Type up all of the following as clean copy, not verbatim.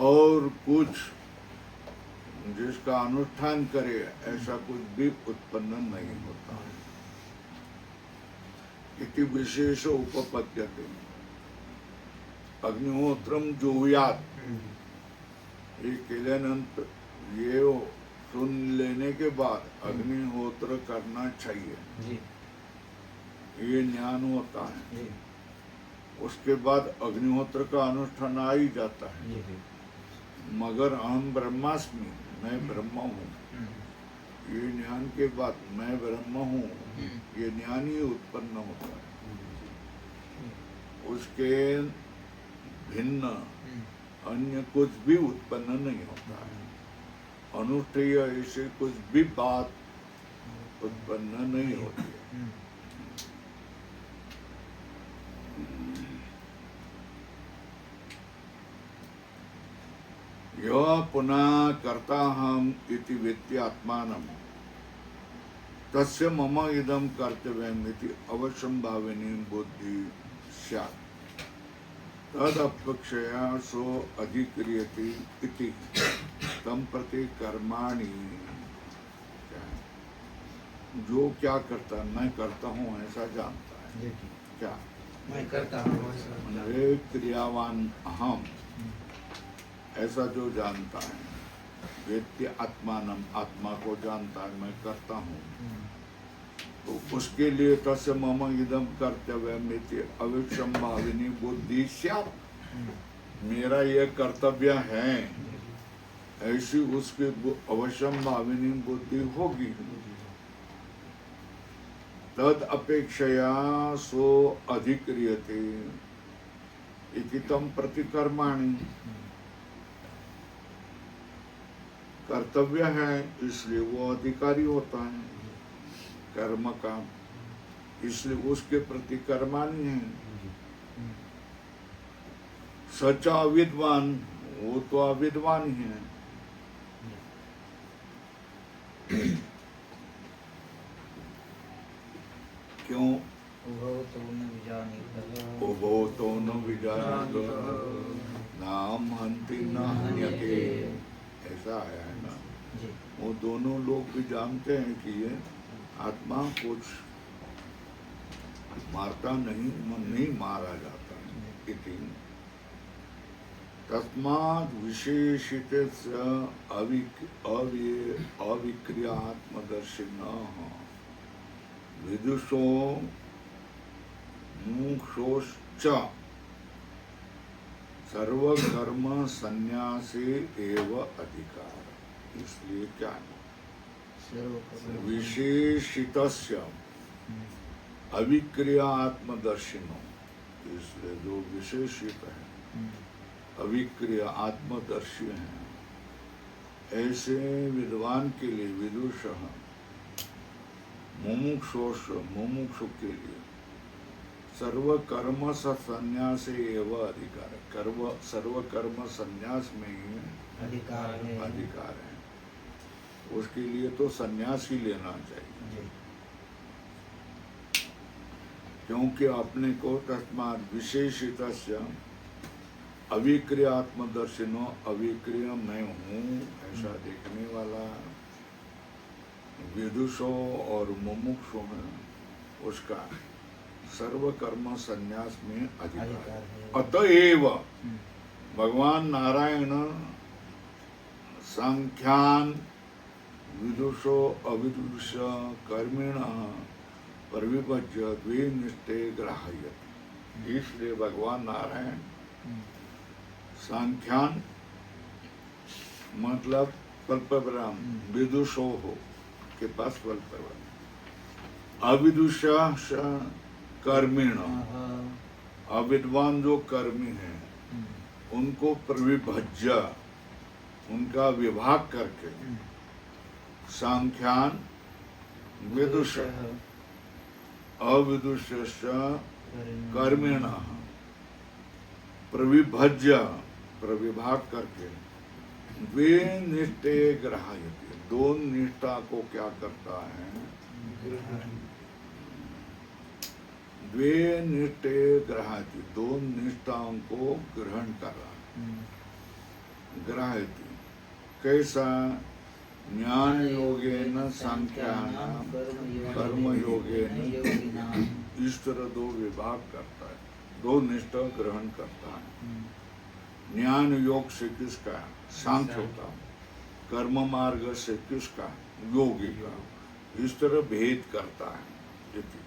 और कुछ जिसका अनुष्ठान करे ऐसा कुछ भी उत्पन्न नहीं होता है। इति विशेष उपपद्यते अग्निहोत्रम जुहुयात। ये केल्यानंतर ये सुन लेने के बाद अग्निहोत्र करना चाहिए, ये ज्ञान होता है। उसके बाद अग्निहोत्र का अनुष्ठान आ ही जाता है। मगर अहम ब्रह्मास्मि, मैं ब्रह्म हूँ, ये ज्ञान के बाद मैं ब्रह्म हूँ, ये ज्ञान ही उत्पन्न होता है। उसके भिन्न अन्य कुछ भी उत्पन्न नहीं होता है। अनुष्ठेय ऐसे कुछ भी बात उत्पन्न नहीं होती है। यह पुनः कर्ता हम इति वेत्ति आत्मानं तस्य मम इदं कर्तव्यम् इति अवश्यं भाविनी बुद्धि स्यात् तदपेक्षया सो अधिक्रियते इति तम प्रति कर्माणि। जो क्या करता मैं करता हूँ ऐसा जानता है, क्या मैं करता हूँ वे क्रियावान अहम ऐसा जो जानता है, वेत्ति आत्मानम आत्मा को जानता है मैं करता हूँ, तो उसके लिए तस्य मम इदम कर्तव्यम् इति अविक्षम भाविनी बुद्धि स्यात्। मेरा यह कर्तव्य है ऐसी उसकी अवश्यम भाविनी बुद्धि होगी। तद अपेक्षया सो अधिक्रियते इति तम प्रति कर्माणि। कर्तव्य है इसलिए वो अधिकारी होता है कर्म का, इसलिए उसके प्रति कर्माणि है। सच्चा अविद्वान वो तो अविद्वान ही है। क्यों? उभो तो न विजानीतो नाम हन्ति न हन्यते, ऐसा आया है ना। वो दोनों लोग भी जानते हैं कि ये आत्मा कुछ मारता नहीं, मन नहीं मारा जाता है। इति तस्मात् विशेषितस्य अविक्रियात्मदर्शिनः विदुषो मुमुक्षोश्च सर्वकर्म संन्यासे एव अधिकार। इसलिए क्या विशेषितस्य अविक्रिया आत्मदर्शिनो, इसलिए जो विशेषित है अविक्रिय आत्मदर्शी हैं ऐसे विद्वान के लिए विदुष मुमुक्षु के लिए सर्वकर्म संन्यास एवं अधिकार, सर्वकर्म संन्यास में ही अधिकार है। उसके लिए तो संन्यास ही लेना चाहिए, क्योंकि अपने को तस्मात् विशेषितस्य अविक्रिय आत्मदर्शिनो, अविक्रिय मैं हूँ ऐसा देखने वाला विदुषो और मुमुक्षु में उसका सर्वकर्म संन्यास में अधिकार है। अतएव भगवान नारायण सांख्यान विदुषो अविदुष कर्मिण परिविभज्य द्वे निष्ठे ग्राह्यते। इसलिए भगवान नारायण सांख्यान मतलब कल्पब्रह्म, विदुषो हो के पास कल्पब्रह्म, अविदुष कर्मिण अविद्वान जो कर्मी हैं उनको प्रविभज्य उनका विभाग करके सांख्यान विदुष अविदुष कर्मिण प्रविभज्य प्रविभाग करके वे निष्ठे ग्राह्यते, दो निष्ठा को क्या करता है, वे निष्ठे ग्राह्यते, दो निष्ठाओं को ग्रहण कर रहा है। ग्राह्यति। कैसा? ज्ञान योगेन सांख्यानाम कर्म योगेन ईश्वर दो विभाग करता है, दो निष्ठा ग्रहण करता है। ज्ञान योग से किसका? सांख्य का। कर्म मार्ग से किसका? योगी का। इस तरह भेद करता है। इति।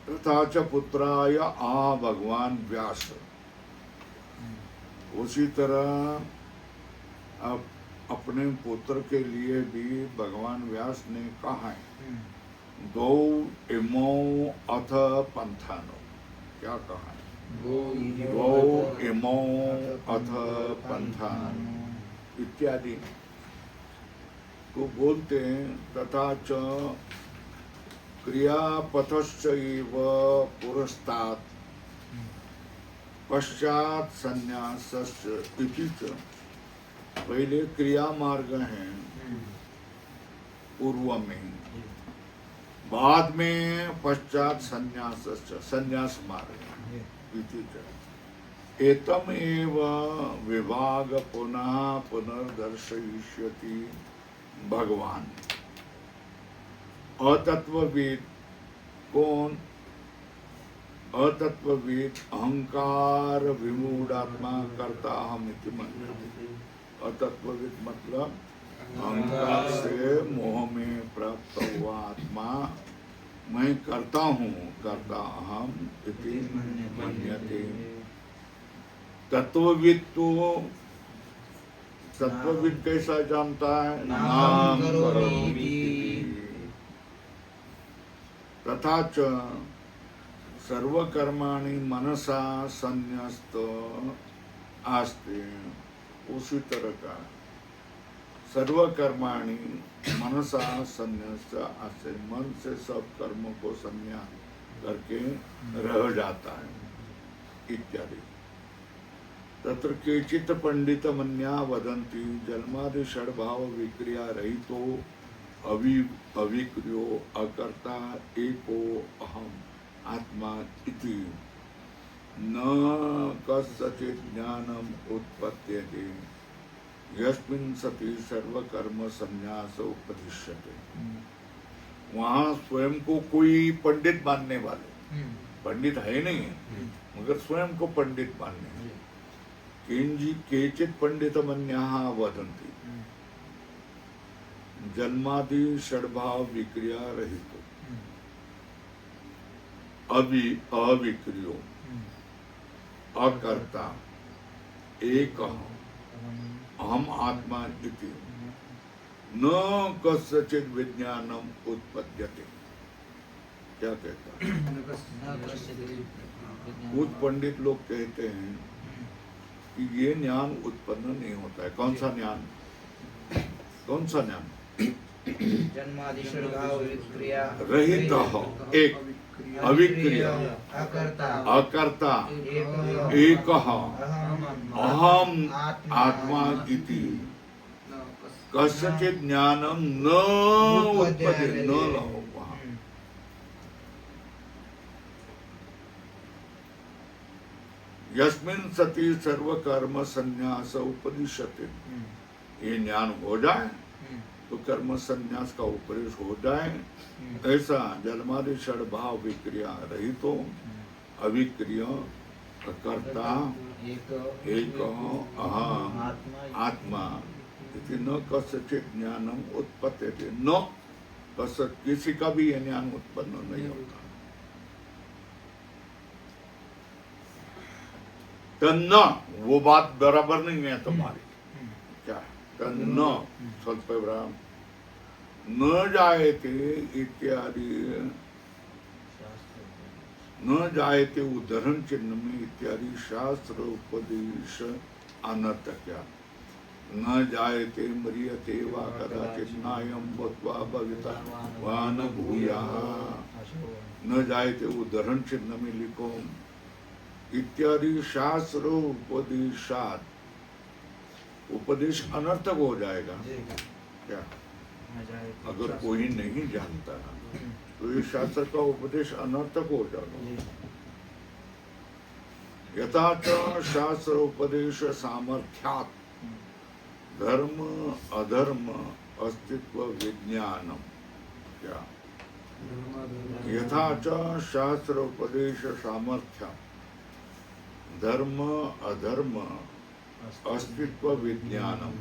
तथा च पुत्राय आ भगवान व्यास। उसी तरह अब अपने पुत्र के लिए भी भगवान व्यास ने कहा है, दो इमो अथ पंथानो। क्या कहा है? दो इमो अथ पंथानो इत्यादि को बोलते हैं। तथा च क्रियापथश्चैव पुरस्तात् पश्चात संन्यासश्च इति च। पहले क्रिया मार्ग है पूर्व में, बाद में पश्चात संन्यासश्च संन्यास मार्ग इति च। एतम एव विभाग पुनः पुनर्दर्शयिष्यति भगवान। अतत्वविद कौन? अतत्वविद अहंकार विमूढ़ात्मा करता हम इति मन्यते। अतत्वविद मतलब अहंकार से मोह में प्राप्त हुआ आत्मा मैं करता हूँ, करता अहम इति मन्यते। तत्वविद तो तत्वविद कैसा जानता है? नाम करोमि। तथा च सर्वकर्माणि मनसा संन्यस्त आस्ते। उसी तरह का सर्वकर्माणि मनसा संन्यस्त आस्ते, मन से सब कर्मों को संन्यास करके रह जाता है इत्यादि। तत्र केचित् पंडित मन्या वदन्ति जन्मादि षड्भाव विक्रिया रहितो अविक्रियो अकर्ता एको अहम आत्मा इति न कस्यचित् ज्ञानम उत्पद्यते यस्मिन् सति सर्वकर्म संन्यास उपदिश्यते। वहाँ स्वयं को कोई पंडित मानने वाले, पंडित है नहीं मगर स्वयं को पंडित मानने, केचित् पंडित मन्याः वदन्ति जन्मादि षड्भाव विक्रिया रहितो अविक्रियो अकर्ता एक अहम आत्मा इति न कस्यचित् विज्ञानम उत्पद्यते। क्या कहता है? कुछ पंडित लोग कहते हैं कि ये ज्ञान उत्पन्न नहीं होता है। कौन सा ज्ञान? कौन सा ज्ञान? जन्मादि षड्भाव विक्रिया रहित एक अविक्रिय अकर्ता एक अहम आत्मा इति कस्यचित् ज्ञानम न उत्पद्यते न लहो। यस्मिन् सति सर्व कर्म संन्यास उपदिश्यते। ये ज्ञान हो जाए तो कर्म संन्यास का उपदेश हो जाए। ऐसा जन्मादि षड्भाव विक्रिया रहितो अविक्रिय कर्ता एक अहम आत्मा इति न कस्यचित् ज्ञानम उत्पद्यते। न कस्य किसी का भी यह ज्ञान उत्पन्न नहीं होता। तन्न वो बात बराबर नहीं है तुम्हारी। क्या? तन्न स्वल्प विराम न जायते इत्यादि न जायते उदाहरण चिन्ह में इत्यादि शास्त्र उपदेश अनर्थ क्या? न जायते म्रियते वा कदाचित् नायं भूत्वा भविता वा न भूयाः। न जायते उदाहरण चिन्ह में लिखो इत्यादि शास्त्र उपदेशात। उपदेश अनर्थक हो जाएगा। क्या? अगर कोई नहीं जानता तो ये शास्त्र का उपदेश अनर्थक हो जाएगा। यथा च शास्त्र उपदेश सामर्थ्यात् धर्म अधर्म अस्तित्व विज्ञानम क्या यथा च शास्त्र उपदेश सामर्थ्य धर्म अधर्म अस्तित्व विज्ञानम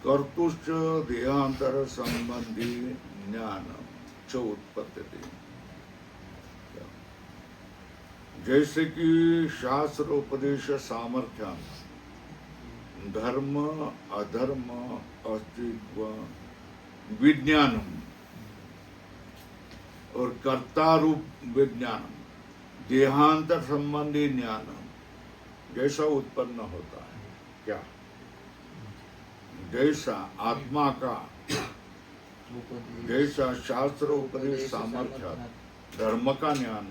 कर्तुश्च देहांतर संबंधी ज्ञानम च उत्पत्ति। जैसे कि शास्त्र उपदेश सामर्थ्य धर्म अधर्म अस्तित्व विज्ञानम और कर्ता रूप विज्ञानम देहांतर संबंधी ज्ञानम जैसा उत्पन्न होता है क्या जैसा आत्मा का जैसा शास्त्र उपदेश सामर्थ्य धर्म का ज्ञान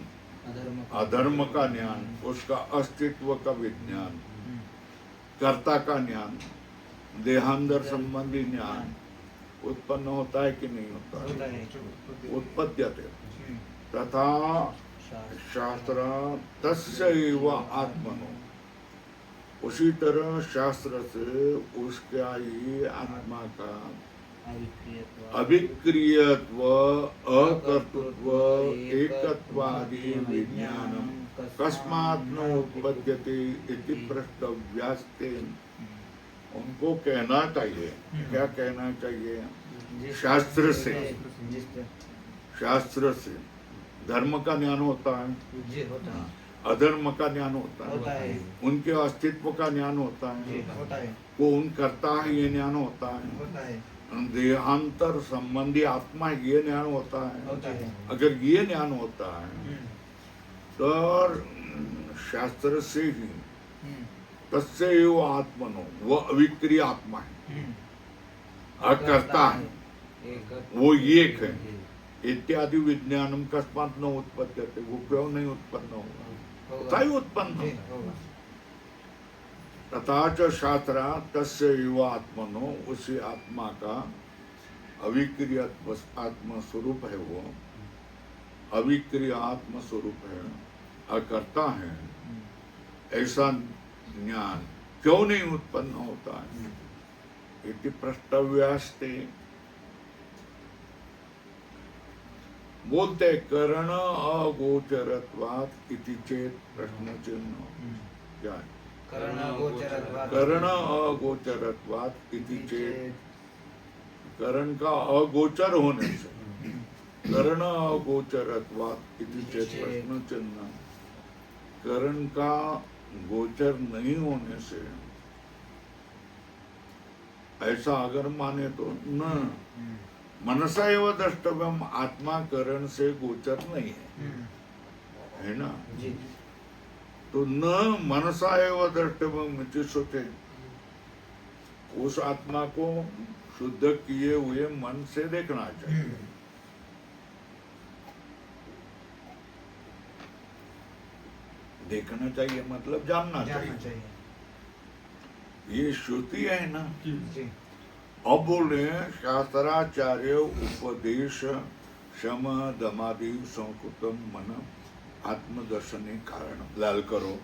अधर्म का ज्ञान उसका अस्तित्व का विज्ञान कर्ता का ज्ञान देहांतर संबंधी ज्ञान उत्पन्न होता है कि नहीं होता है उत्पद्यते तथा शास्त्र तस्यैव आत्मनो उसी तरह शास्त्र से उसका ही आत्मा का अभिक्रियत्व अकर्तृत्व एकत्वादि विज्ञानम कस्मात् न उत्पद्यते इति प्रष्टव्यास्ते। उनको कहना चाहिए क्या कहना चाहिए शास्त्र से धर्म का ज्ञान होता है अधर्म का ज्ञान होता है उनके अस्तित्व का ज्ञान होता है कौन करता है ये ज्ञान होता है देहांतर संबंधी आत्मा ये ज्ञान होता है अगर ये ज्ञान होता है तो शास्त्र से ही तस्यैव आत्मनो वो अविक्रिय आत्मा है अकर्ता है वो एक है इत्यादि विज्ञानम कस्मात् न उत्पद्यते वो क्यों नहीं उत्पन्न होगा ही उत्पन्न तथा च शास्त्र तस्यैव आत्मनो उसी आत्मा का अविक्रिय आत्म स्वरूप है वो अविक्रिय आत्म स्वरूप है अकर्ता है ऐसा ज्ञान क्यों नहीं उत्पन्न होता है इति प्रष्टव्यास्ते। बोलते करण अगोचरत्वात् इति चेत प्रश्न चिन्ह क्या है करण अगोचरत्वात् इति चेत करण का अगोचर होने से करण अगोचरत्वात् इति चेत प्रश्न चिन्ह करण का गोचर नहीं होने से ऐसा अगर माने तो न मनसा एवं द्रष्टव्यम आत्मा करण से गोचर नहीं है ना तो न मनसा एवं द्रष्टव्यम सोचे उस आत्मा को शुद्ध किए हुए मन से देखना चाहिए। देखना चाहिए मतलब जानना चाहिए। ये श्रुति है ना। अब बोल रहे हैं शास्त्राचार्य उपदेश शम दमादि संकुतम मन आत्मदर्शन कारण लाल करो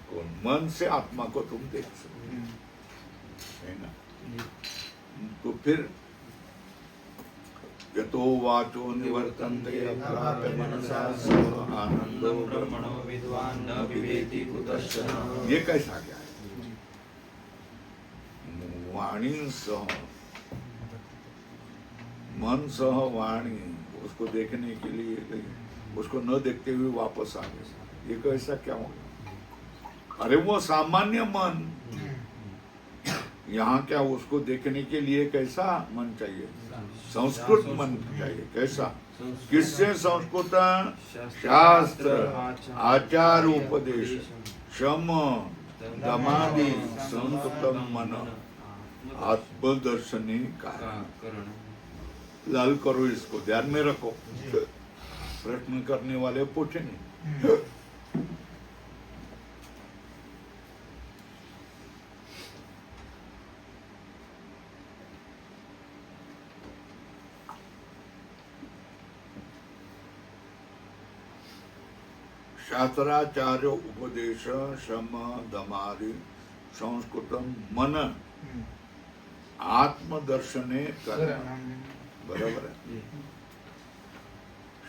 कौन मन से आत्मा को तुम देख सकते है ना। तो फिर यतो वाचो निवर्तन्ते अप्राप्य मनसा सह आनंदो ब्रह्मणो विद्वान् न विवेति कुतश्चन। ये कैसा क्या है वाणी सह मन सह वाणी उसको देखने के लिए गई उसको न देखते हुए वापस आ गए ये कैसा क्या होगा। अरे वो सामान्य मन यहाँ क्या उसको देखने के लिए कैसा मन चाहिए संस्कृत मन चाहिए कैसा किससे संस्कृत शास्त्र आचार उपदेश शम दमादि संस्कृतम मन आत्मदर्शनी कारण। लाल करो इसको ध्यान में रखो प्रश्न करने वाले पूछेंगे। शास्त्राचार्य उपदेश शम दमादि संस्कृतम मन आत्मदर्शने करणम। बराबर है।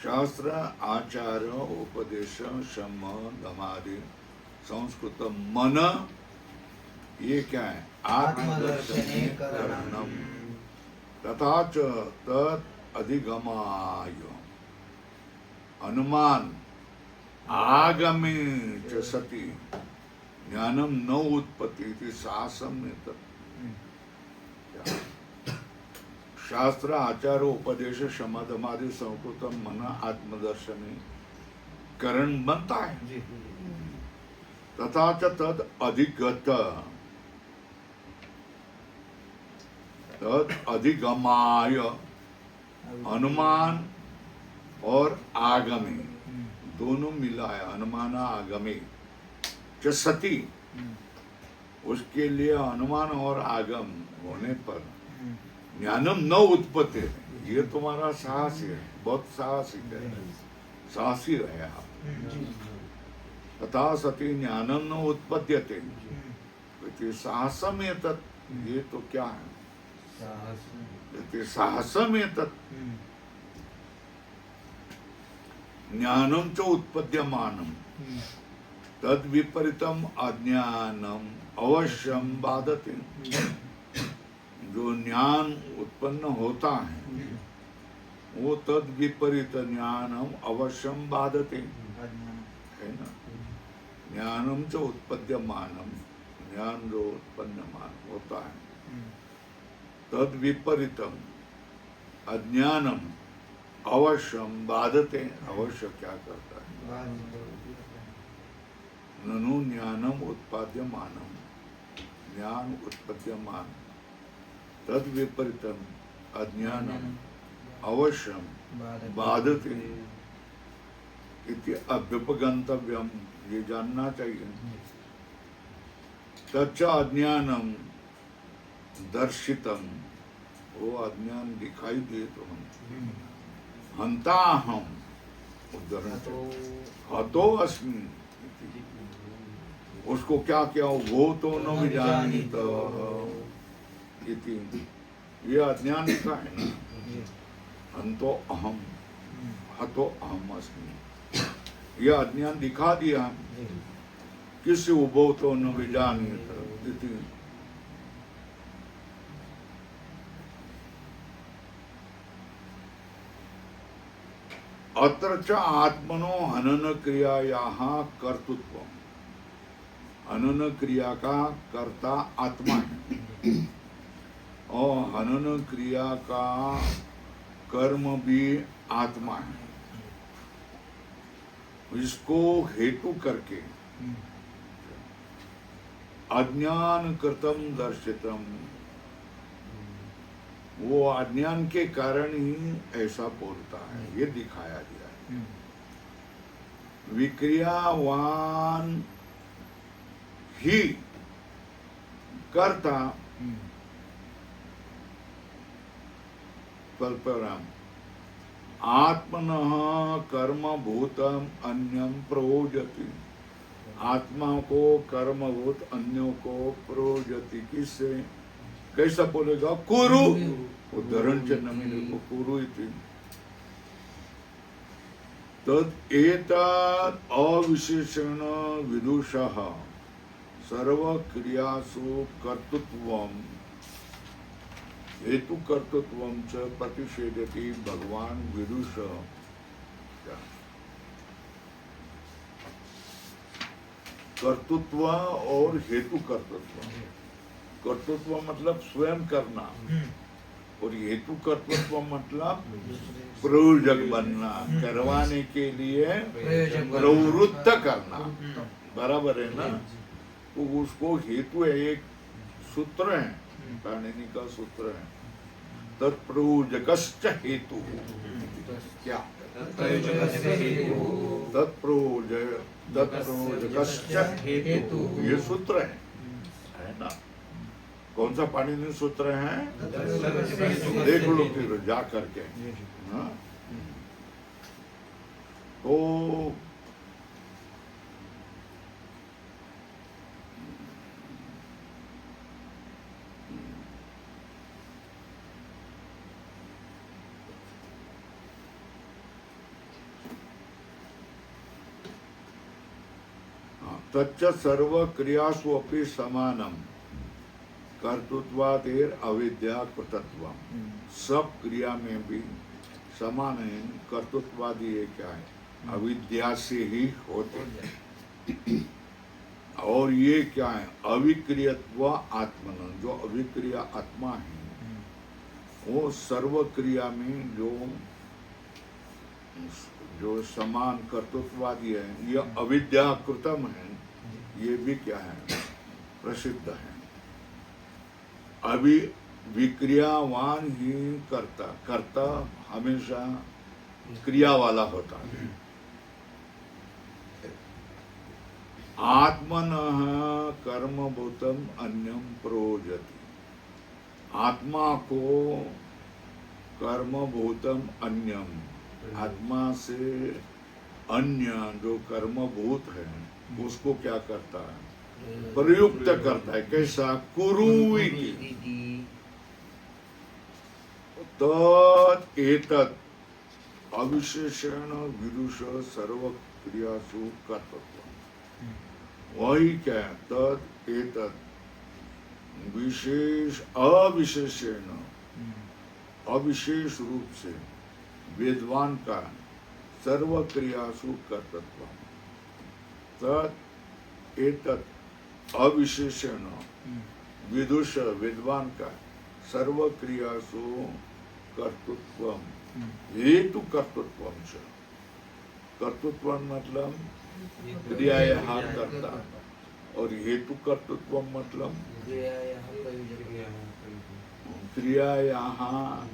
शास्त्र आचार्य उपदेश शम दमादि संस्कृत मन, ये क्या है? आत्मदर्शने करणम। तथा च तत् अधिगमाय अनुमान आगमे च सति ज्ञानम न उत्पत्ति इति साहसमेत। शास्त्र आचार उपदेश समाधमादि संस्कृतम मन आत्मदर्शनी करण बनता है। तथा च तद अधिगत तद अधिगमाय अनुमान और आगमी दोनों मिला है। अनुमान आगमी च सती, उसके लिए अनुमान और आगम होने पर ज्ञानम न उत्पत्ति, ये तुम्हारा साहस है, बहुत साहसिक है, साहसी है आप। तथा सती ज्ञानम न उत्पद्यते, साहसम एतत्, ये तो क्या है? साहसम एतत् ज्ञानम च उत्पद्यमानम तद विपरीतम अज्ञानम अवश्यम बाधते। जो ज्ञान उत्पन्न होता है वो तद विपरीत ज्ञानम अवश्यम बाधते है ना। ज्ञानम च उत्पद्यमानम, ज्ञान जो उत्पन्नमान होता है, तद विपरीतम अज्ञानम अवश्यम बाधते, अवश्य क्या करता है? ननु ज्ञानम उत्पाद्यमानम, ज्ञान उत्पद्यमान, तद विपरीतम अज्ञानम अवश्यम बाधते इति अभ्युपगंतव्यम, ये जानना चाहिए। तच्च अज्ञानम दर्शितम, वो अज्ञान दिखाई दिए तो हम हंता हम उद्धरण हतो अस्मि, उसको क्या क्या वो तो न विजानीत इति, ये अज्ञान का है ना। हंतो अहम हतो अहम अस्मि, ये अज्ञान दिखा दिया किसी उभो तो न विजानीत इति। अत्र च आत्मनो हनन क्रियायाः कर्तृत्वम्, हनन क्रिया का कर्ता आत्मा है और हनन क्रिया का कर्म भी आत्मा है। इसको हेतु करके अज्ञान कृतम दर्शितम, वो अज्ञान के कारण ही ऐसा बोलता है, ये दिखाया गया है। विक्रियावान ही कर्ता कल्पराम आत्मनः कर्म भूतम अन्यम प्रयोजति, आत्मा को कर्मभूत अन्यों को प्रयोजति। किससे? कैसा बोलेगा? कुरु, उदाहरण चिन्ह में देखो, कुरु इति। तद एतत् अविशेषण विदुषः सर्व क्रियासु कर्तृत्वम हेतु कर्तृत्वम च प्रतिषेधति भगवान विदुष। कर्तृत्व और हेतु कर्तृत्व, कर्तृत्व मतलब स्वयं करना और हेतु कर्तृत्व मतलब प्रयोजक बनना, करवाने के लिए प्रवृत्त करना। बराबर है ना। तो उसको हेतु है, एक सूत्र है, पाणिनि का सूत्र है, तत्प्रयोजकश्च हेतु। क्या? तत्प्रयोजकश्च हेतु, ये सूत्र है ना। कौन सा पाणिनि सूत्र है? देख लो फिर जा करके। हाँ? तो तच्च सर्व क्रियासु अपि समानम कर्तृत्वादेर अविद्या कृतत्वम। सब क्रिया में भी समान है। कर्तृत्वादी ये क्या है? अविद्या से ही होते हैं। और ये क्या है? अविक्रियत्व आत्मन, जो अविक्रिय आत्मा है वो सर्व क्रिया में जो समान कर्तृत्ववादी है, यह अविद्या कृतम है, ये भी क्या है? प्रसिद्ध है। अभी विक्रियावान ही कर्ता हमेशा क्रिया वाला होता है। आत्मनः कर्मभूतम अन्यम प्रोजति। आत्मा को कर्मभूतम अन्यम, आत्मा से अन्य जो कर्मभूत है उसको क्या करता है? प्रयुक्त करता है। कैसा? कुरुइति तत् एतत् अविशेषण विदुष सर्व क्रियासु कर्तव्य। वही क्या है? तत् एतत् विशेष अविशेषण, अविशेष रूप से वेदवान का सर्व क्रियासु कर्तव्य। तत् एतत् अविशेषण विदुष, विद्वान का सर्व क्रियासु कर्तृत्वम, हेतु कर्तृत्वम च। कर्तृत्व मतलब क्रिया यहाँ करता, और हेतु कर्तृत्व मतलब क्रिया यहाँ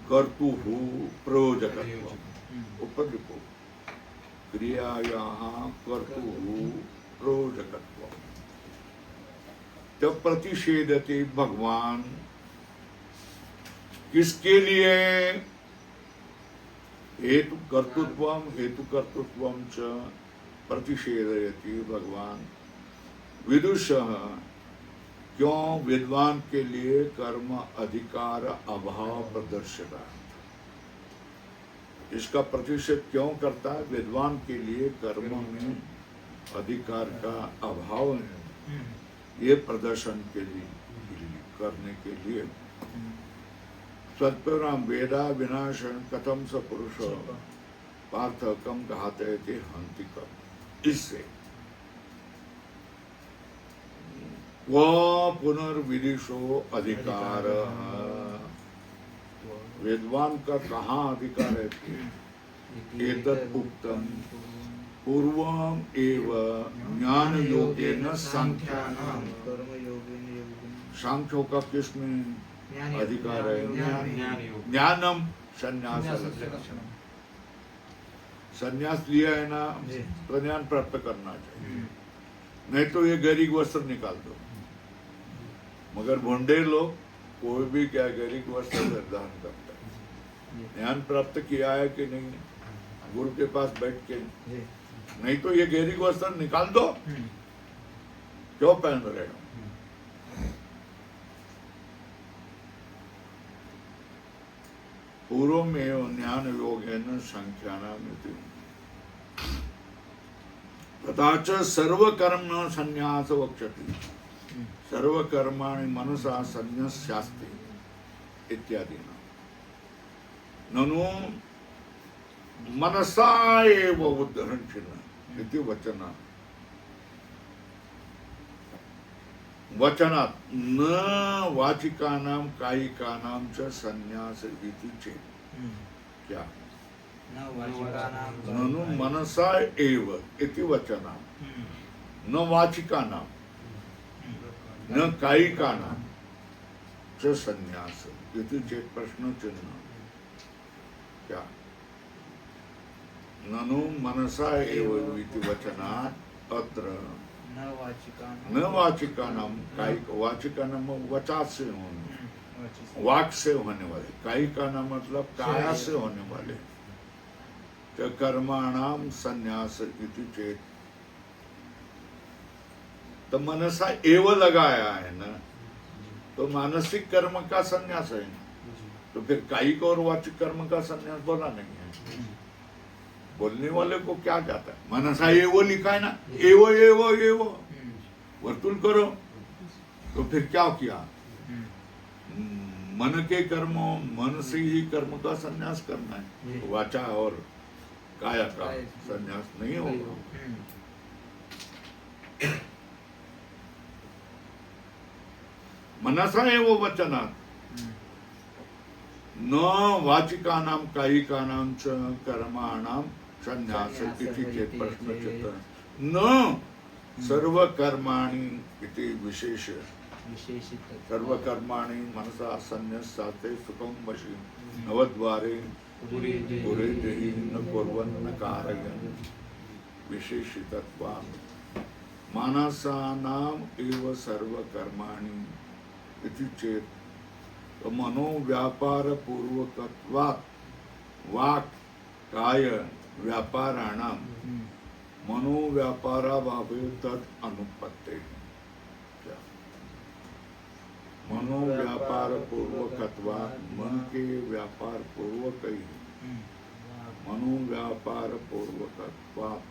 कर्तु प्रयोजकत्व। ऊपर लिखो, क्रिया यहाँ कर्तु प्रयोजकत्व। तब प्रतिषेधते भगवान किसके लिए? हेतु कर्तृत्वम च प्रतिषेधयति भगवान विदुषः। क्यों? विद्वान के लिए कर्म अधिकार अभाव प्रदर्शिता। इसका प्रतिषेध क्यों करता है? विद्वान के लिए कर्म में अधिकार का अभाव है, ये प्रदर्शन के लिए करने के लिए। सत्पराम वेदा विनाशन कथम स पुरुष पार्थ कम घाते थे हंति कम। इससे वह पुनर्विदिशो अधिकार, विद्वान का कहाँ अधिकार है? एतत् उक्तम पूर्वम एव ज्ञान योगेन सांख्यानाम। सांख्यों का किसमें अधिकार है? ज्ञानम संन्यास लक्षणम। संन्यास लिया है ना, तो ज्ञान प्राप्त करना चाहिए। नहीं तो ये गैरिक वस्त्र निकाल दो। मगर भोंडे लोग कोई भी क्या गैरिक वस्त्र धारण करता है। ज्ञान प्राप्त किया है कि नहीं गुरु के पास बैठ के? नहीं तो ये गैरिक वस्त्र निकाल दो। क्यों पहन रहे हो? पूर्व में ज्ञान योगेन संख्यानाम तथा च सर्वकर्म संन्यास वक्षति। सर्वकर्माणि मनसा संन्यस्यास्ति इत्यादि। ननु मनसा एव उद्धरण चिन्ह इति वचन। वचनात् न वाचिकानां कायिकानां च संन्यास इति चेत्। क्या? ननु मनसा एव इति वचना न वाचिकानां न कायिकानां च संन्यास इति चेत् प्रश्न चिन्ह। क्या? ननु मनसा एव इति वचनात् अत्र न वाचिकानां कायिक, वाचिकानां वचा से होने, वाक से होने वाले, कायिकानां मतलब काया से होने वाले। च कर्माणाम संन्यास इति चेत। तो मनसा एव लगाया है ना, तो मानसिक कर्म का संन्यास है ना, तो फिर कायिक और वाचिक कर्म का संन्यास बोला नहीं है। बोलने वाले को क्या जाता है? मनसा ये वो लिखा है ना, ये वो वर्तुल करो, तो फिर क्या किया? मन के कर्मों, मन से ही कर्म का संन्यास करना है, वाचा और काया का संन्यास नहीं होगा। मनसा एव वचनात् न वाचिका नाम कायिका नाम च कर्माणाम संन्यास इति चेत् प्रश्नचित् न सर्व कर्माणि इति विशेष सर्व कर्माणि मनसा संन्यस्याते सुखं वशी नवद्वारे पुरे देहि न कुर्वन् न कारयन् विशेषितत्वात् मानसानाम एव सर्व कर्माणि इति चेत् मनो व्यापार पूर्वकत्वात् वाक् काय व्यापाराणाम मनो व्यापाराभावे तद अनुपत्ते। मनो व्यापार पूर्वकत्वात् मन के व्यापार पूर्वक ही मनो व्यापार पूर्वकत्वात्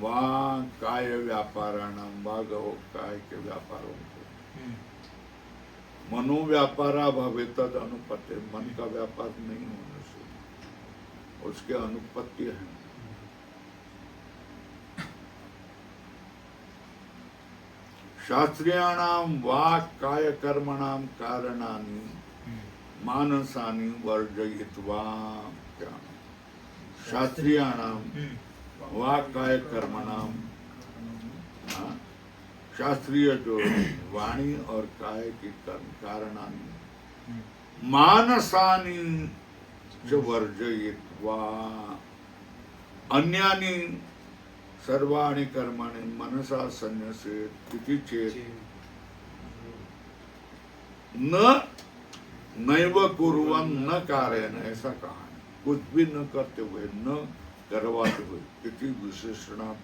वाक् काय व्यापाराणाम वाग और काय के व्यापारों को मनो व्यापाराभावे तद अनुपत्ति, मन का व्यापार नहीं होने से उसके अनुपत्ति है। शास्त्रीयाणाम वाक् काय कर्मणाम कारणानि मानसानि वर्जयित्वा। क्या शास्त्रीयाणाम वाक् काय कर्मणाम, शास्त्रीय जो वाणी और काय की कर्म कारणानि मानसानि च वर्जयित्वा अन्यानि सर्वाणि कर्माणि मनसा संन्यसेत् इति चेत् नैव कुर्वन् न कारयन्, ऐसा कहा है, कुछ भी न करते हुए न करवाते हुए इति विशेषणा।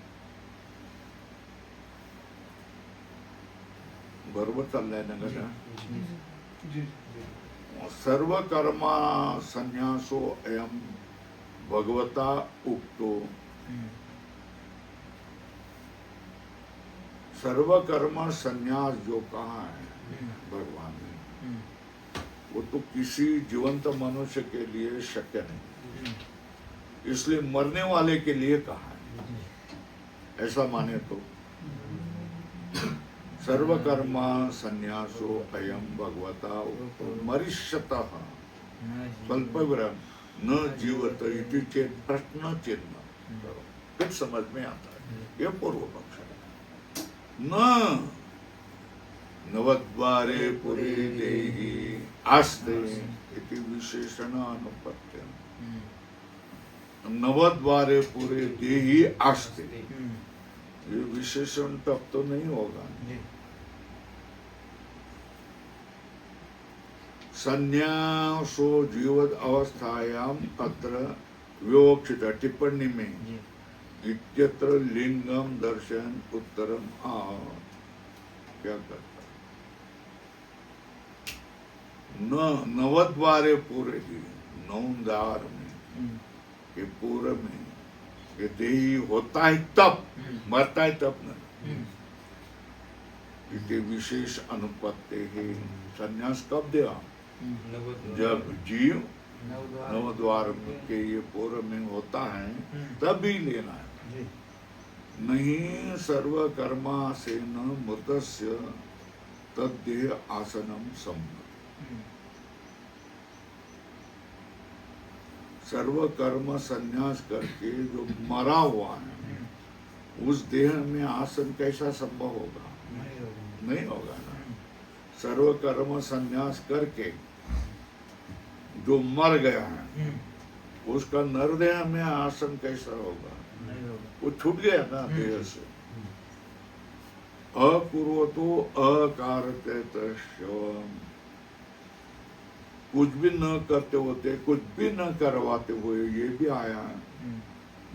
बरोबर चाललंय ना गजा? सर्व कर्मा संन्यासो अयम भगवता उक्तो। सर्व कर्म संन्यास जो कहा है भगवान ने, वो तो किसी जीवंत मनुष्य के लिए शक्य नहीं, इसलिए मरने वाले के लिए कहा है। ऐसा माने तो सर्वकर्मा संन्यासो अयम भगवता उक्तो मरिष्यतः स्वल्पविराम न जीवत इति चेत् प्रश्न चिन्ह। फिर समझ में आता है, ये पूर्व पक्ष है। न नवद्वारे पुरे देहि आस्ते इति विशेषण अनुपत्य। नवद्वारे पुरे देहि आस्ते, ये विशेषण तब तो नहीं होगा। संन्यासो जीवत अवस्थायाम अत्र विवक्षित। टिप्पणी में इत्यत्र लिंगम दर्शन उत्तरम क्या करता? न नवद्वारे पूरे ही नौद्वार में के पूर्व में ये देही होता है तब, मरता है तब नहीं। इति विशेष अनुपत्ति है। संन्यास कब दिया? जब जीव नवद्वार के ये पूर्व में होता है तब ही लेना है। नहीं सर्व कर्मा से न मृतस्य तद्देह आसनम सम्मत। सर्व कर्म संन्यास करके जो मरा हुआ है उस देह में आसन कैसा संभव होगा? नहीं होगा ना। सर्व कर्म संन्यास करके जो मर गया है उसका नरदेह में आसन कैसा होगा? वो छूट गया ना देह से। अकुर्वतो अकारते शवम, कुछ भी न करते होते, कुछ भी न करवाते हुए ये भी आया है।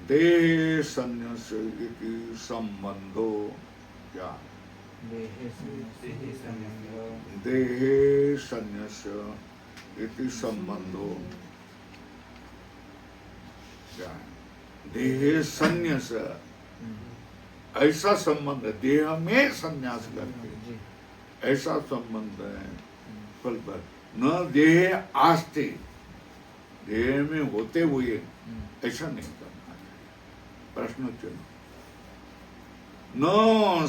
देह संन्यास इति संबंधो। क्या? देहे संन्यास इति संबंधो क्या है? देह संन्यास, ऐसा संबंध है, देह में संन्यास करके ऐसा संबंध है फल पर। न देह आस्ते, देह में होते हुए ऐसा नहीं करना चाहिए। प्रश्न चिन्ह। न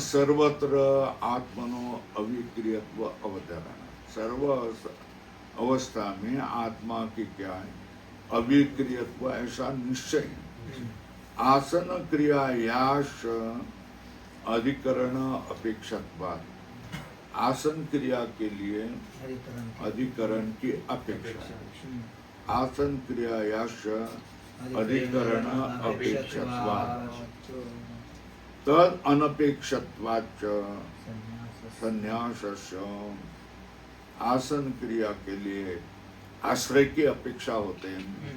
सर्वत्र आत्मनो अविक्रियत्व अवतरण, सर्व अवस्था में आत्मा की क्या है? अविक्रियत्व ऐसा निश्चय है। आसन क्रियायाश अधिकरण अपेक्षात्वाद, आसन क्रिया के लिए अधिकरण की अपेक्षा है। आसन क्रियायाश अधिकरण अपेक्षात्वाद तद अनपेक्षत्वाच्च संन्यासस्य, आसन क्रिया के लिए आश्रय की अपेक्षा होते हैं।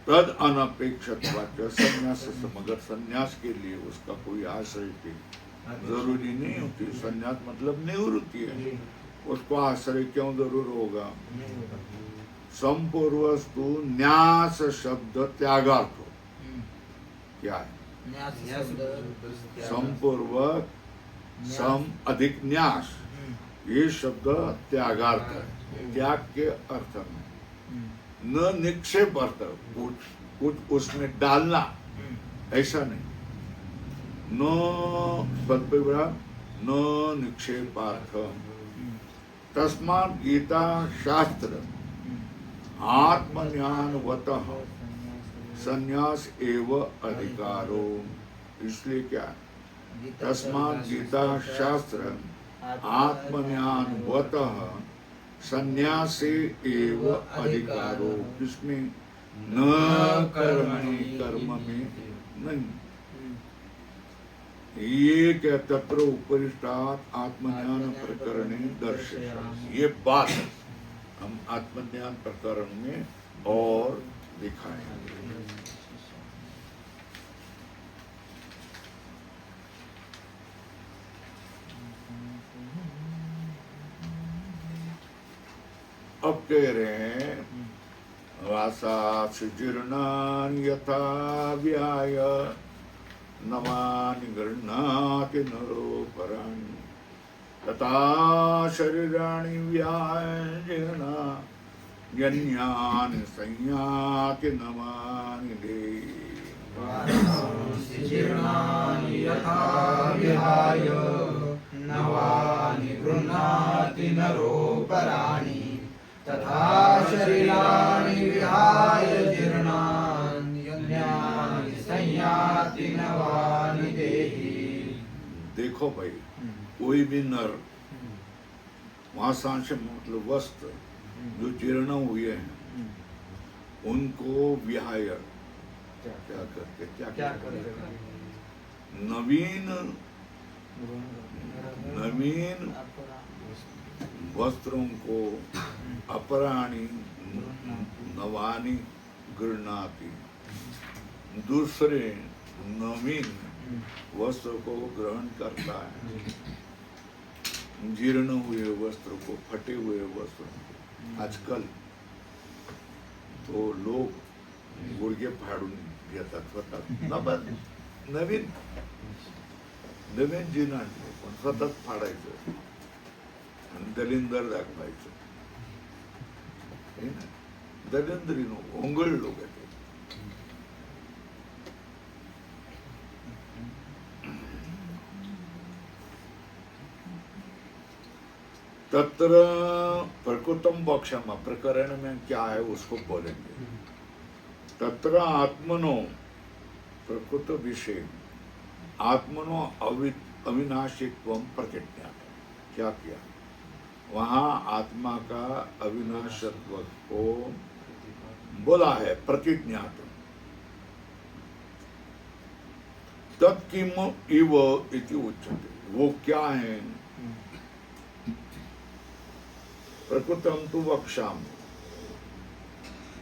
तद अनपेक्षत्वाच्च संन्यास, मगर संन्यास के लिए उसका कोई आश्रय की जरूरी नहीं होती। संन्यास मतलब निवृत्ति है, उसको आश्रय क्यों जरूर होगा? संपूर्वस्तु न्यास शब्द त्यागार्थ क्या है? संपूर्वक सम अधिक न्यास, ये शब्द त्यागार्थ है, त्याग के अर्थ में। न निक्षेप अर्थ, कुछ उसमें डालना ऐसा नहीं। न निक्षेपार्थ। तस्मात् गीता शास्त्र आत्मज्ञानवतः संन्यास एव अधिकारो, इसलिए क्या? तस्मात् गीता शास्त्र आत्मज्ञानवतः संन्यास एव अधिकारो, किसमें? न कर्मणि, कर्म में नहीं। ये क्या? तत्र उपरिष्टात् आत्मज्ञान प्रकरणे दर्शित, ये बात हम आत्मज्ञान प्रकरण में और दिखाएंगे। अब कह रहे हैं वासास जीर्णानि यथा व्याय नवानि गृह्णाति नरोपराणि तथा शरीराणि व्याय जीर्णान्यानि संयाति नवानि देहि। जीर्णानि यथा विहाय नवानि गृह्णाति नरोपराणि तथा शरीराणि विहाय जीर्णान्यानि संयाति नवानि देहि। देखो भाई, कोई भी नर, वासांश मतलब वस्त्र जो जीर्ण हुए हैं उनको विहाय क्या करके नवीन वस्त्रों को अपराणी नवानी गृह्णाति, दूसरे नवीन वस्त्र को ग्रहण करता है। जीर्ण हुए वस्त्र को, फटे हुए वस्त्र को, आजकल तो लोग गुडघे फाडून घेतात स्वतः, नवीन जीर्ण आणले पण स्वतःच फाडायचं आणि दलिंदर दाखवायचं। दलिंद्री नो ओंगळ लोक आहेत। तत्र प्रकृतम बक्षमा, प्रकरण में क्या है उसको बोलेंगे। तत्र आत्मनो, प्रकृत विषय आत्मनो अविनाशित्व प्रतिज्ञा, क्या किया? वहाँ आत्मा का अविनाशत्व को बोला है, प्रतिज्ञात। तत्किम इव इति उच्यते, वो क्या है? प्रकृतं तु वक्ष्यामि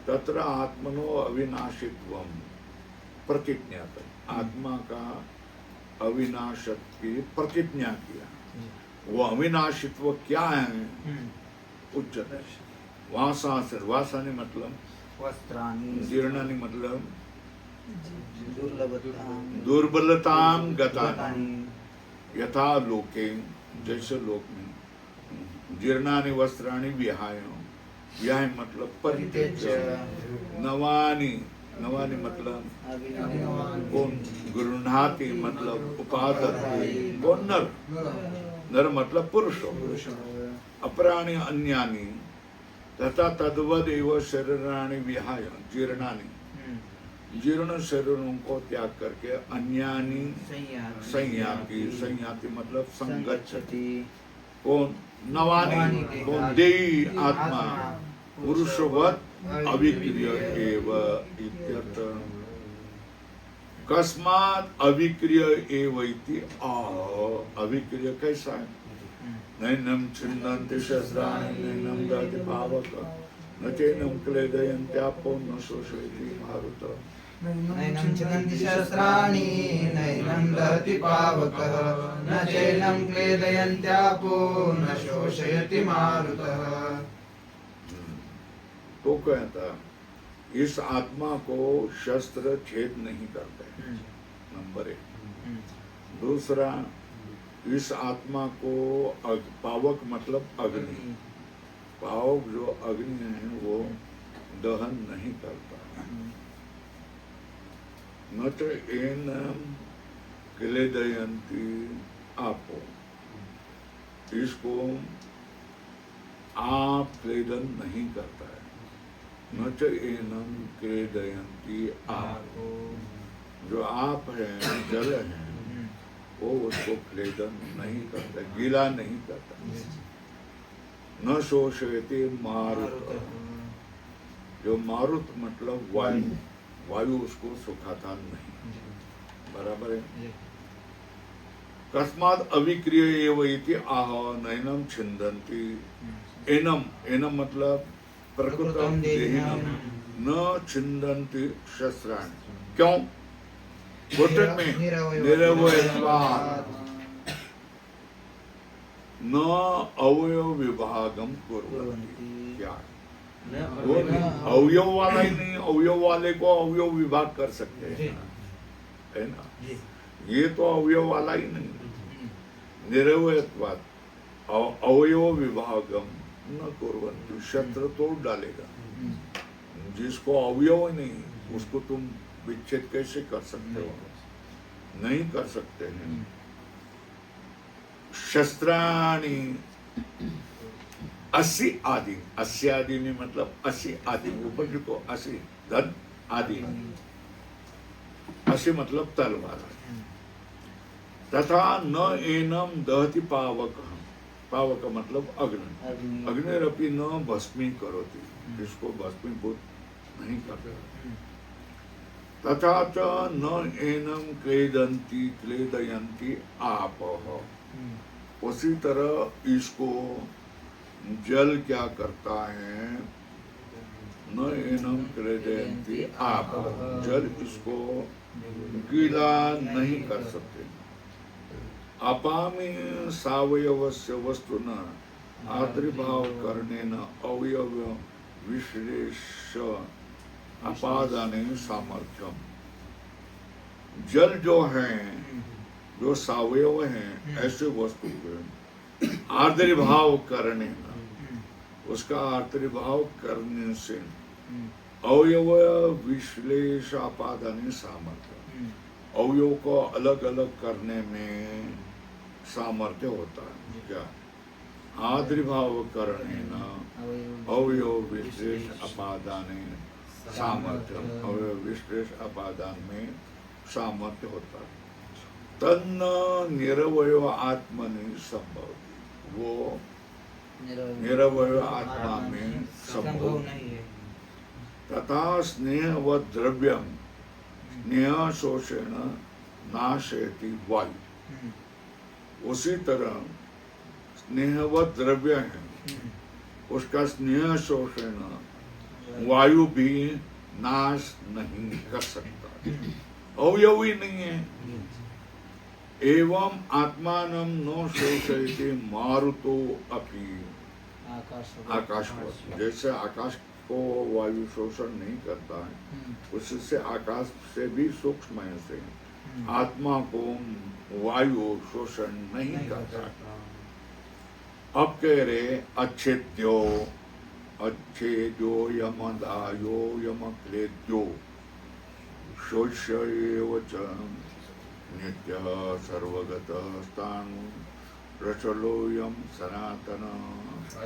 तत्र आत्मनो अविनाशित्वं प्रतिज्ञात, आत्मा का अविनाशत्व की प्रतिज्ञा किया। वो अविनाशित्व क्या है? उच्चते वासाने मतलब वस्त्राणि, जीर्णानि मतलब दुर्बलताम गतानि यथा लोके, जैसे लोक में जीर्णानि वस्त्राणि विहाय, विहाय मतलब परित्यज्य, नवानि, नवानि मतलब कौन, गृह्णाति मतलब उपादते, कौन नर, नर मतलब पुरुष, अपराणि अन्यानि तथा तद्वद एव शरीराणि विहाय, जीर्णानि, जीर्ण शरीरों को त्याग करके अन्यानि संयाति, संयाति मतलब संगच्छति, कौन, नवानि, कौन, देही आत्मा पुरुषवत अविक्रिय एव इत्यर्थ। कस्मात् अविक्रिय एव इति, अविक्रिय कैसा है, नैनं छिन्दन्ति शस्त्राणि नैनं दहति पावकः न चैनं क्लेदयन्त्यापो न शोषयति मारुतः। नैनं छिन्दन्ति शस्त्राणि नैनं दहति पावकः न चैनं क्लेदयन्त्यापो न शोषयति मारुतः। तो कहता इस आत्मा को शस्त्र छेद नहीं करते, नंबर एक। दूसरा, इस आत्मा को पावक मतलब अग्नि, पावक जो अग्नि है वो दहन नहीं करता। न तो एनम क्लेदयन्ति आपो, इसको आप क्लेदन नहीं करता है। न तो एनम क्लेदयन्ति आपो, जो आप है, जल है, वो उसको क्लेदन नहीं करता, गीला नहीं करता। न शोषयति मारुत, जो मारुत मतलब वायु, वायु उसको सुखाता नहीं, बराबर है। कस्मात् अविक्रिय एव इति आह नैनं छिन्दन्ति, एनम, एनम मतलब प्रकृतम देहिनम न छिन्दन्ति शस्त्राणि, क्यों, घुटन में निरवयत्वात् न अवयव विभागम कुर्वन्ति, क्या वो अवयव वाला ही नहीं, अवयव वाले को अवयव विभाग कर सकते हैं, है ना, ये तो अवयव वाला ही नहीं। निरवयत्वात् अवयव विभागम न कुर्वन्ति, शस्त्र तोड़ डालेगा, जिसको अवयव नहीं उसको तुम विच्छेद कैसे कर सकते हो, नहीं कर सकते हैं। शस्त्राणि अस्सी आदि, अस्सी आदि में मतलब अस्सी आदि, ऊपर लिखो अस्सी, धन आदि, अस्सी मतलब तलवार। तथा न एनम दहति पावक, पावक मतलब अग्नि, अग्निरपि न भस्मी करोति, जिसको भस्मीभूत नहीं करता। तथा च न एनम क्लेदन्ति क्लेदयन्ति आपः, उसी तरह इसको जल क्या करता है, न एनम क्लेदयन्ति आपः, जल इसको गीला नहीं कर सकते। अपामि सावयवस्य वस्तुना आद्रिभाव करणेन अवयव विश्लेष अपादाने सामर्थ्यम, जल जो है, जो सावयव है, ऐसे वस्तु के आर्द्रभाव करने ना, उसका आर्द्रभाव करने से अवयव विश्लेष अपादाने सामर्थ्य, अवयव को अलग अलग करने में सामर्थ्य होता है। क्या, आद्रभाव करने ना अवयव विश्लेष अपादाने सामर्थ्य, अवयव विश्लेष अपादान में सामर्थ्य होता है। तन्न निरवय आत्मनि संभव, वो निरवय आत्मा में संभव नहीं है। तथा स्नेह व द्रव्यम, स्नेह शोषण नाशयति वायु, उसी तरह स्नेह व द्रव्य है, उसका स्नेह शोषण वायु भी नाश नहीं कर सकता, अवयव ही नहीं है। एवं आत्मानं न शोषयति मारुतो अपि, आकाशवत्, जैसे आकाश को वायु शोषण नहीं करता है, उससे आकाश से भी सूक्ष्म से आत्मा को वायु शोषण नहीं करता। अब कह रहे अच्छेद्यो अच्छेद्यो यमदायो यमक्लेद्यो शोष्य एव च नित्यः सर्वगतः स्थाणु रचलोऽयं सनातन।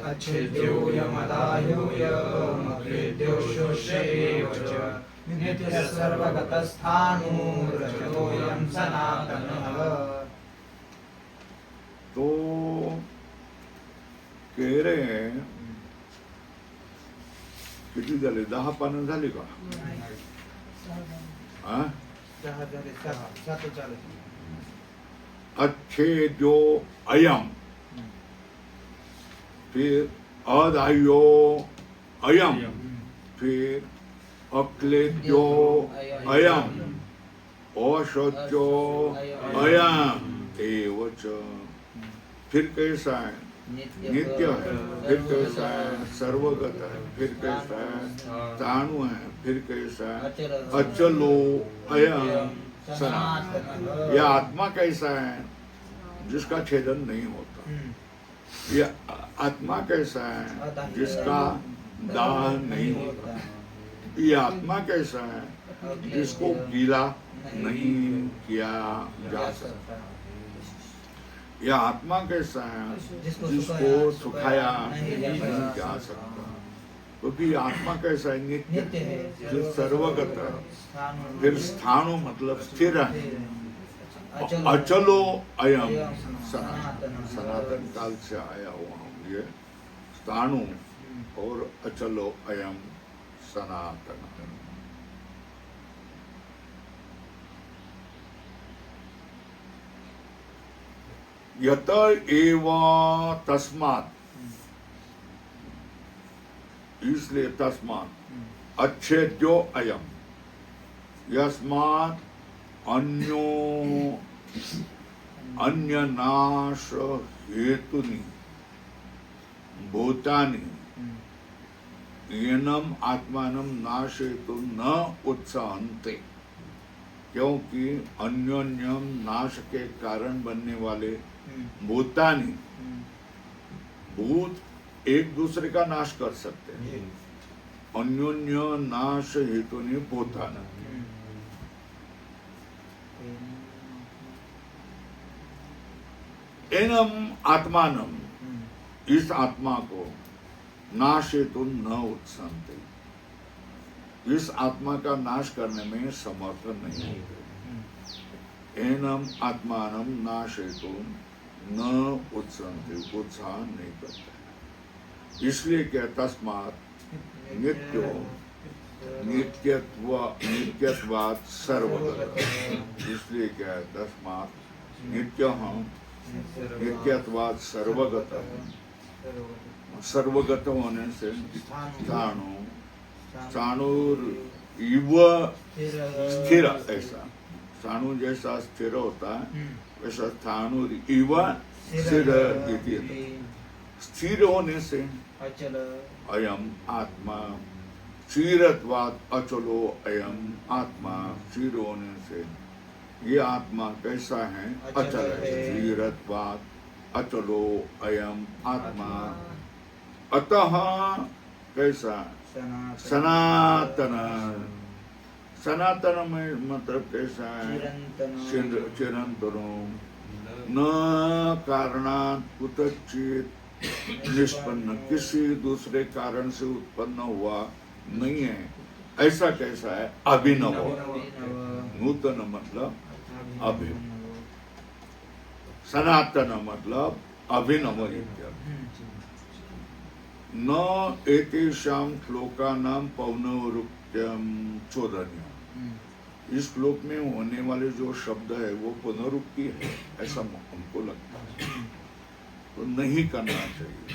अच्छेद्यो यमदायो यमक्लेद्यो शोष्य एव च नित्यः सर्वगतः स्थाणुरचलोऽयं सनातनः। तो कह रहे हैं किती झाले? 10 पानं झाली का? हाँ? अच्छेद्यो अयम, फिर अदायो अयम, फिर अक्लेद्यो अयम, औषध्यो अयम एव च। फिर कैसा है? नित्य है, फिर कैसा है? सर्वगत है, फिर कैसा है? स्थाणु है, फिर कैसा है? अचलो अयम सनातन। यह आत्मा कैसा है? जिसका छेदन नहीं होता। यह आत्मा कैसा है? जिसका दाह नहीं होता। यह आत्मा कैसा है? जिसको गीला नहीं किया जा सकता। यह आत्मा कैसा है? जिसको सुखाया नहीं जा सकता। क्योंकि आत्मा कैसा है? नित्य है, जो सर्वगत है। फिर स्थाणु मतलब स्थिर है। अचलो अयम सनातन, सनातन काल से आया हुआ हूँ ये स्थाणु और अचलो अयम सनातन। यत एव तस्मात्, इसलिए तस्मात् अच्छेद्यो अयम यस्मात् अन्यो अन्य नाश हेतुनि भूतानि येनम आत्मानं नाशयितुं न उत्साहन्ते। क्योंकि अन्योन्यम नाश के कारण बनने वाले भूतानि, भूत एक दूसरे का नाश कर सकते हैं। अन्योन्य नाश हेतु ने भूतानि, एनम आत्मानम, इस आत्मा को नाश हेतु न उत्साहन्ते, इस आत्मा का नाश करने में समर्थन नहीं होते। एनम आत्मानम नाश हेतु न उत्साहन्ते, उत्साह नहीं करते। इसलिए क्या? तस्मात् नित्यो नित्यत्वात् सर्वगत। इसलिए क्या है? तस्मात् नित्य हम नित्यत्वात् सर्वगत, सर्वगत होने से स्थाणु, स्थाणुर इव स्थिर, ऐसा स्थाणु जैसा स्थिर होता है वैसा स्थाणुर इव स्थिर। स्थिर होने से अयम आत्मा क्षीरत्वात् अचलो अयम आत्मा, क्षीर होने से ये आत्मा कैसा है? अचल है। क्षीरत्वात् अचलो अयम आत्मा अतः कैसा? सनातन। सनातन में मतलब कैसा है? चिरंतनो न कारणात् कुतचित निष्पन्न, किसी दूसरे कारण से उत्पन्न हुआ नहीं है। ऐसा कैसा है? अभिनव। नूतन मतलब अभिनव, सनातन मतलब अभिनव। न एतेषां श्लोकानां पौनरुक्त्यं चोदनीयम्। इस श्लोक में होने वाले जो शब्द है वो पुनरुक्ति है, ऐसा हमको लगता है, तो नहीं करना चाहिए।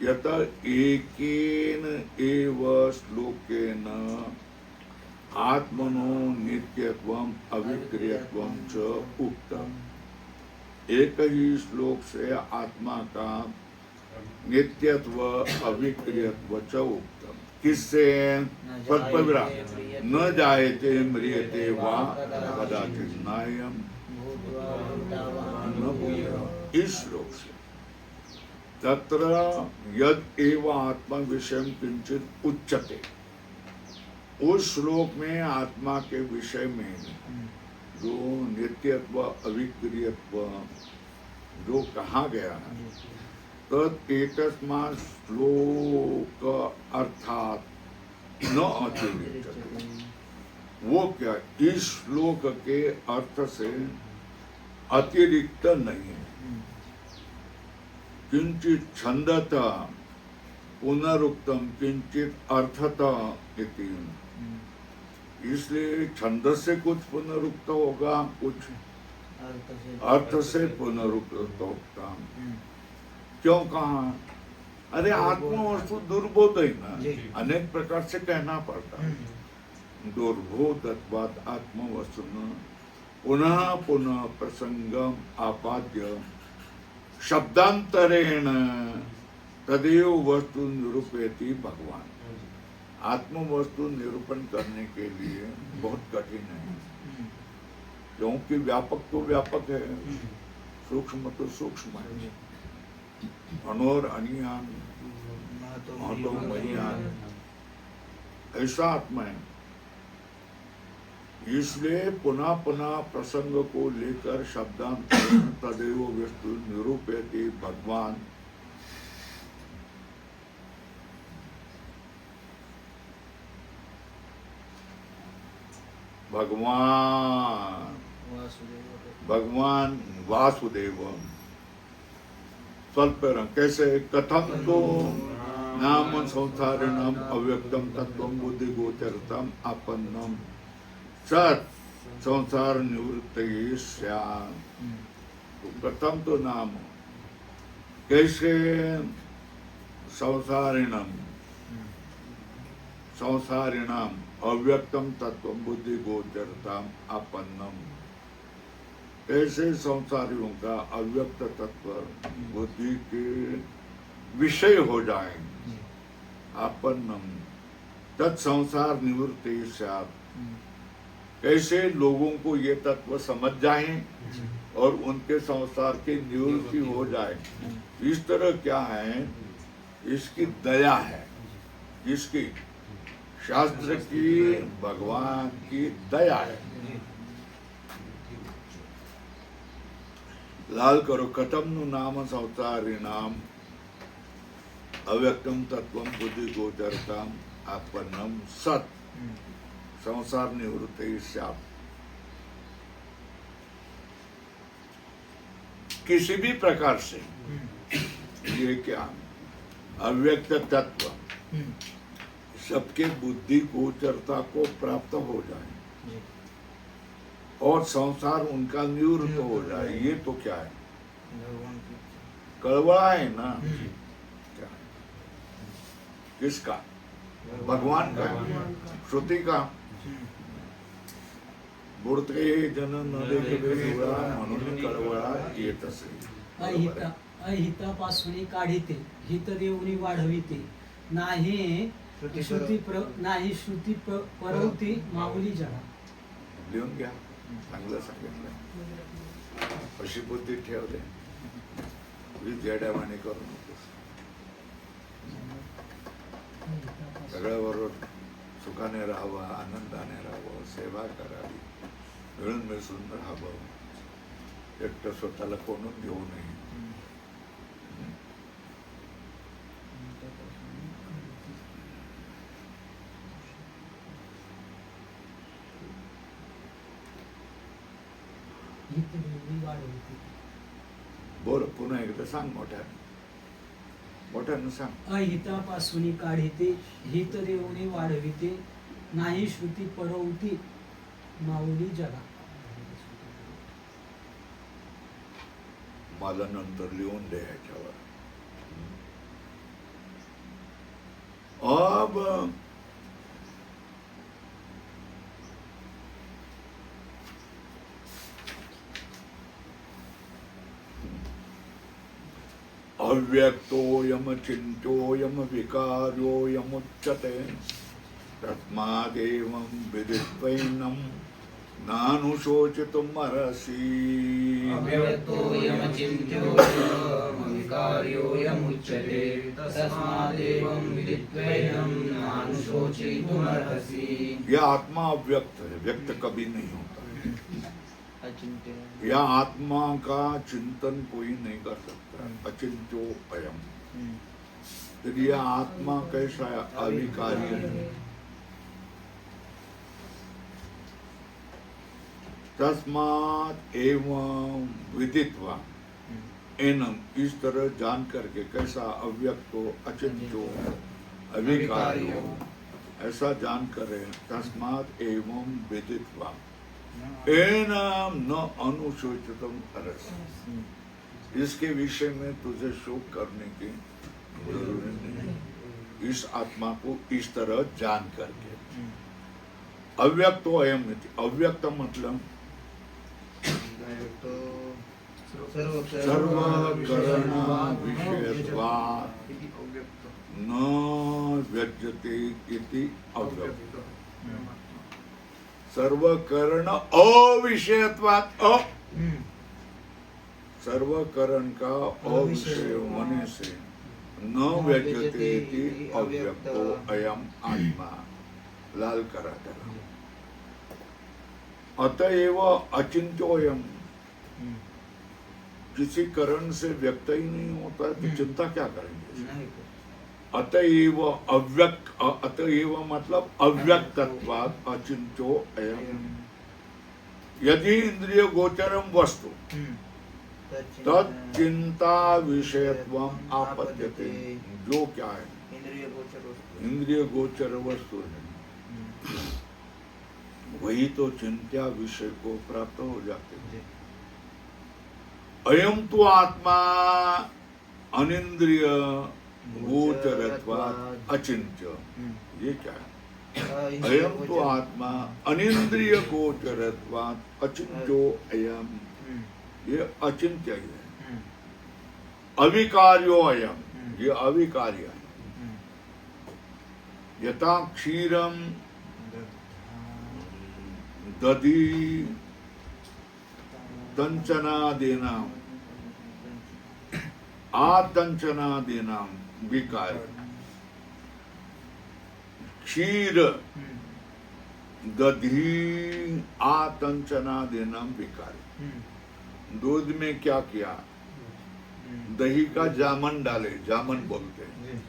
यत एकेन एव श्लोकेन आत्मनो नित्यत्वम् अविक्रियत्वं च उक्तम्। एक ही श्लोक से आत्मा का नित्यत्व अविक्रियत्व च उक्तम। किससे? स्वल्पविराम। न जायते म्रियते वा कदाचित् नायम न भूयः। इस श्लोक से तत्र यद एव आत्मा विषय किंचित उच्यते, उस श्लोक में आत्मा के विषय में जो नित्यत्व अविक्रियत्व जो कहा गया है, तद एतस्मात् श्लोक अर्थात न अतिरिच्यते। वो क्या? इस श्लोक के अर्थ से अतिरिक्त नहीं है। किंचित छंदतः पुनरुक्तम किंचित अर्थतः इति। इसलिए छंद से कुछ पुनरुक्त होगा, कुछ अर्थ से पुनरुक्त होगा। क्यों कहा? अरे आत्मा वस्तु दुर्बोध है ना, अनेक प्रकार से कहना पड़ता है। दुर्बोधत्वात् आत्म वस्तु पुनः पुनः प्रसंगम आपाद्य शब्दांतरेण तदेव वस्तु निरूपयति भगवान। आत्म वस्तु निरूपण करने के लिए बहुत कठिन है, क्योंकि व्यापक तो व्यापक है, सूक्ष्म तो सूक्ष्म है। अनोर अनियान महतो महीयान, ऐसा आत्मा है। इसलिए पुनः पुनः प्रसंग को लेकर शब्दांतर तदेव वस्तु निरूपयति भगवान। भगवान वासुदेव स्वल्परं। कैसे? कथम तो नाम संसारिणम अव्यक्तम तत्वम बुद्धि गोचरतम आपन्नम सत संसार निवृत्ति स्यात्। तो कथम तो नाम, कैसे? संसारिणम संसारिणाम अव्यक्तम तत्व बुद्धि गोचरताम आपन्नम। ऐसे संसारियों का अव्यक्त तत्व बुद्धि के विषय हो जाएंगे। आपन्नम तत्संसार निवृत्ति स्यात्। कैसे लोगों को ये तत्व समझ जाएं और उनके संसार की निवृत्ति हो जाए। इस तरह क्या है? इसकी दया है। इसकी शास्त्र की, भगवान की दया है। लाल करो। कथम नु नाम संसारिणाम अव्यक्तम तत्वम बुद्धि गोचरताम आपन्नम सत संसार निवृत्ति स्यात्। किसी भी प्रकार से ये क्या अव्यक्त तत्व सबके बुद्धि गोचरता को प्राप्त हो जाए और संसार उनका निवृत्त हो जाए, ये तो क्या है? कड़वा है ना। क्या है? किसका? भगवान का, श्रुति का। बुडते जन न देखवे डोळा म्हणून कळवळा येत असे। अहितापासून काढिते हित देऊनी वाढविते नाही नाही श्रुती परवती माऊली जडा। लिहून घ्या, चांगलं सांगितलं। अशी बुद्धी ठेवले, जेड्यावाणी करू नकोस। सगळ्या बरोबर सुखाने राहावं, आनंदाने राहावं, सेवा करावी, मिळून मिसळून राहावं, एकटं स्वतःला कोणून घेऊ नये। बोल, पुन्हा एकदा सांग मोठ्यानं, मोठ्यानं सांग। अहितापासून काढिते हित देऊनी वाढविते नाही श्रुती परवती माऊली जगा। मला नंतर लिहून दे ह्याच्यावर। अब अव्यक्तोऽयम चिन्त्योऽयम विकार्योऽयमुच्यते तस्मादेवं विदित्वैनं नानुशोचितुम् अर्हसि। अव्यक्तोऽयमचिन्त्योऽयमविकार्योऽयमुच्यते तस्मादेवं विदित्वैनं नानुशोचितुमर्हसि। यह आत्मा अव्यक्त है, व्यक्त कभी नहीं होता। यह आत्मा का चिंतन कोई नहीं कर सकता। अचिंत्यो अयम, फिर यह आत्मा कैसा है? अविकारी है। तस्मात् एवं विदित्वा एनम, इस तरह जान करके, कैसा? अव्यक्तो अचिंत्यो अविकार्यो, ऐसा जान करे। तस्मात् एवं विदित्वा एनम न अनुशोचितम अर्हसि, इसके विषय में तुझे शोक करने की जरूरत नहीं। इस आत्मा को इस तरह जान करके। अव्यक्तो अयम इति, अव्यक्त मतलब सर्वकरण विषयत्वात् न व्यज्यते इति अव्यक्त। सर्वकरण अविषयत्वात्, सर्वकरण का अविषय होने से न व्यज्यते इति अव्यक्तो अयम आत्मा। लाल करा था। अतएव अचिंत्योऽयम, किसी करण से व्यक्त ही नहीं होता है तो चिंता क्या करेंगे? अतएव अव्यक्त, अतएव मतलब अव्यक्तत्वात् अचिंत्यो अयम। यदि इंद्रिय गोचरम वस्तु तच्चिंता विषयत्वम आपद्यते, जो क्या है? इंद्रिय गोचर वस्तु है, वही तो चिंत्या विषय को प्राप्त हो जाते हैं। अयम तो आत्मा अनिंद्रिय गोचरत्वात् अचिंत्य, ये क्या है? अयम तो आत्मा अनिंद्रिय गोचरत्वात् अचिंत्यो अयम, ये अचिंत्य है। अविकार्यो अयम, ये अविकार्य है। यथा क्षीरम दधि दंचनादीना आदंचनादीना विकार। क्षीर दधि आदंचनादीना विकार। दूध में क्या किया? दही का जामन डाले, जामन बोलते हैं।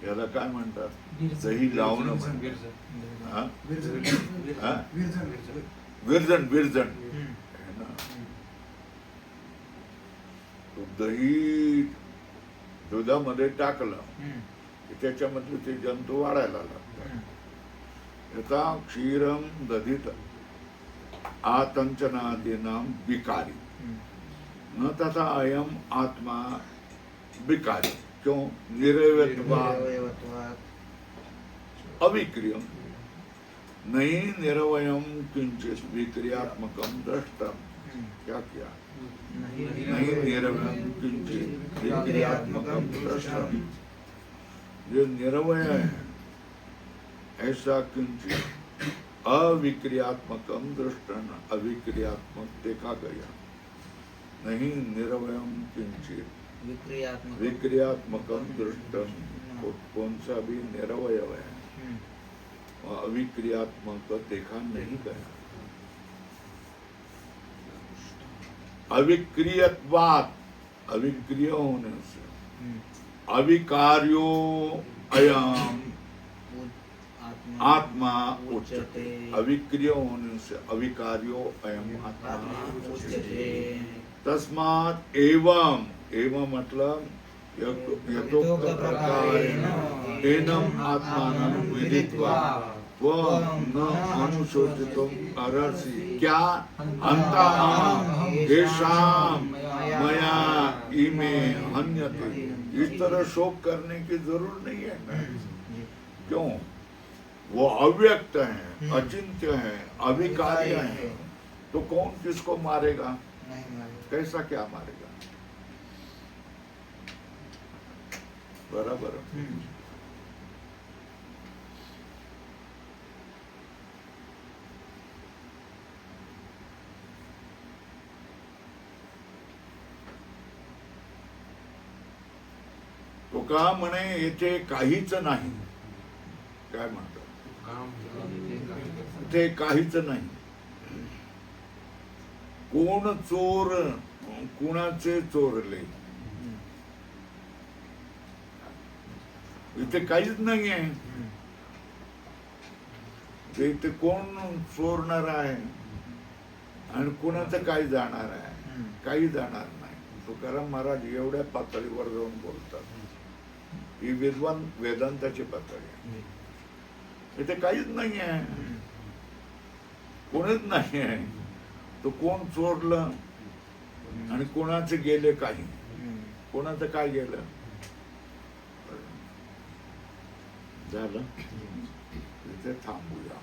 याला काय म्हणतात? दही लावणं म्हणतात। विरजन, विरजन है ना। तो दही दुधामध्ये टाकलं की त्याच्यामधले ते जंतू वाढायला लागतात. यथा क्षीरम दधित आतंचनादीनां विकारी न तथा अयम आत्मा विकारी। क्यों? निरवयत्वात् अविक्रियम नहीं निरवयम किंचित विक्रियात्मकम दृष्टम। क्या किया? नहीं निरवयम किंचित विक्रियात्मकम दृष्टम। जो निरवय है ऐसा किंचित अविक्रियात्मकम दृष्टन, अविक्रियात्मक देखा गया। नहीं निरवयम किंचित विक्रियात्मकम दृष्टम, कौन सा भी निरवय है अविक्रियात्मक देखा नहीं गया। अविक्रियत्वात्, अविक्रिय होने से, अविकार्यो अयम आत्मा उच्यते। अविक्रिय होने से अविकार्यो अयम आत्मा उच्यते। तस्मात् एवं, एवं मतलब यथोक्त प्रकारेण एनम आत्मानं विदित्वा न अनुशोचितुम् अर्हसि। क्या? अन्तः येषां मया इमे हन्यते। इस तरह शोक करने की जरूरत नहीं है। क्यों? वो अव्यक्त है, अचिंत्य है, अविकार्य है, तो कौन किसको मारेगा? कैसा क्या मारेगा? बरोबर. तो का म्हणे येथे काहीच नाही. काय म्हणतात ते काहीच नाही. कोण चोर कुणाचे चोरले, इथे काहीच नाही आहे. ते इथे कोण चोरणार आहे आणि कुणाचं काय जाणार आहे, काही जाणार नाही. तुकाराम महाराज एवढ्या पातळीवर जाऊन बोलतात. ही विद्वान वेदांताची पातळी आहे. इथे काहीच नाही आहे, कोणच नाही आहे. तो कोण चोरलं आणि कोणाचे गेले काही, कोणाचं काय गेलं झालं. इथे थांबूया.